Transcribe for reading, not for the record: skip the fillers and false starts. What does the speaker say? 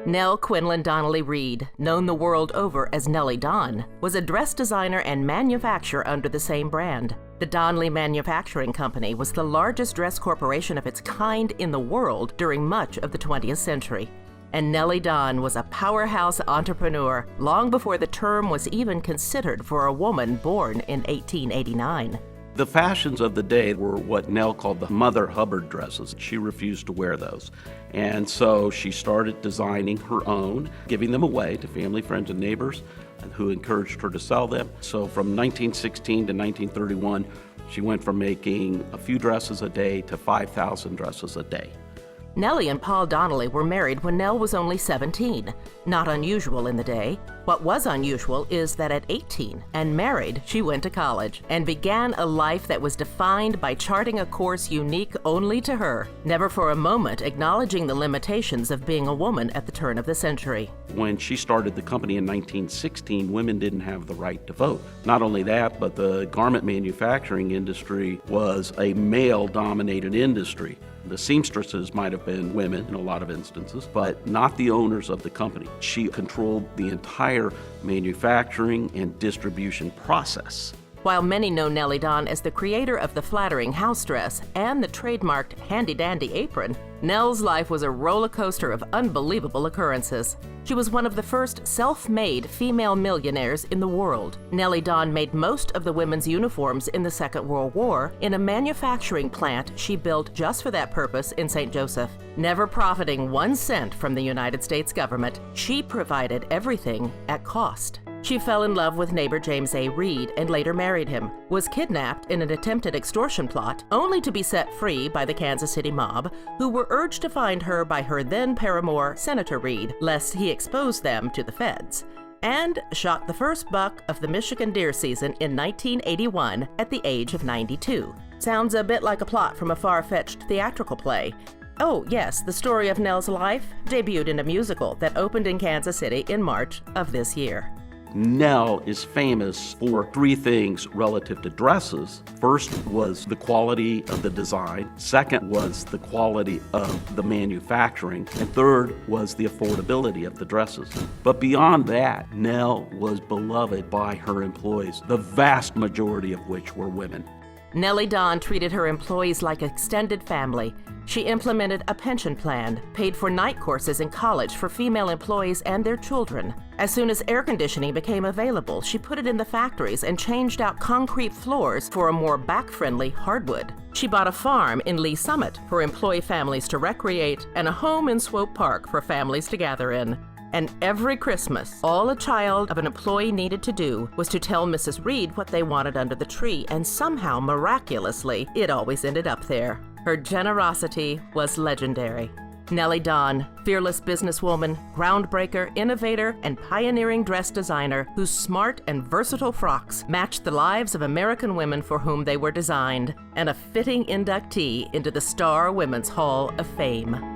Nell Quinlan Donnelly Reed, known the world over as Nellie Don, was a dress designer and manufacturer under the same brand. The Donnelly Manufacturing Company was the largest dress corporation of its kind in the world during much of the 20th century. And Nellie Don was a powerhouse entrepreneur long before the term was even considered for a woman born in 1889. The fashions of the day were what Nell called the Mother Hubbard dresses. She refused to wear those. And so she started designing her own, giving them away to family, friends, and neighbors who encouraged her to sell them. So from 1916 to 1931, she went from making a few dresses a day to 5,000 dresses a day. Nellie and Paul Donnelly were married when Nell was only 17. Not unusual in the day. What was unusual is that at 18 and married, she went to college and began a life that was defined by charting a course unique only to her, never for a moment acknowledging the limitations of being a woman at the turn of the century. When she started the company in 1916, women didn't have the right to vote. Not only that, but the garment manufacturing industry was a male-dominated industry. The seamstresses might have been women in a lot of instances, but not the owners of the company. She controlled the entire manufacturing and distribution process. While many know Nellie Don as the creator of the flattering house dress and the trademarked handy-dandy apron, Nell's life was a roller coaster of unbelievable occurrences. She was one of the first self-made female millionaires in the world. Nellie Don made most of the women's uniforms in the Second World War in a manufacturing plant she built just for that purpose in St. Joseph. Never profiting 1 cent from the United States government, she provided everything at cost. She fell in love with neighbor James A. Reed and later married him, was kidnapped in an attempted extortion plot, only to be set free by the Kansas City mob, who were urged to find her by her then paramour, Senator Reed, lest he expose them to the feds, and shot the first buck of the Michigan deer season in 1981 at the age of 92. Sounds a bit like a plot from a far-fetched theatrical play. Oh, yes, the story of Nell's life debuted in a musical that opened in Kansas City in March of this year. Nell is famous for 3 things relative to dresses. First was the quality of the design. Second was the quality of the manufacturing. And third was the affordability of the dresses. But beyond that, Nell was beloved by her employees, the vast majority of which were women. Nellie Don treated her employees like extended family. She implemented a pension plan, paid for night courses in college for female employees and their children. As soon as air conditioning became available, she put it in the factories and changed out concrete floors for a more back-friendly hardwood. She bought a farm in Lee Summit for employee families to recreate and a home in Swope Park for families to gather in. And every Christmas, all a child of an employee needed to do was to tell Mrs. Reed what they wanted under the tree, and somehow, miraculously, it always ended up there. Her generosity was legendary. Nellie Don, fearless businesswoman, groundbreaker, innovator, and pioneering dress designer whose smart and versatile frocks matched the lives of American women for whom they were designed, and a fitting inductee into the Star Women's Hall of Fame.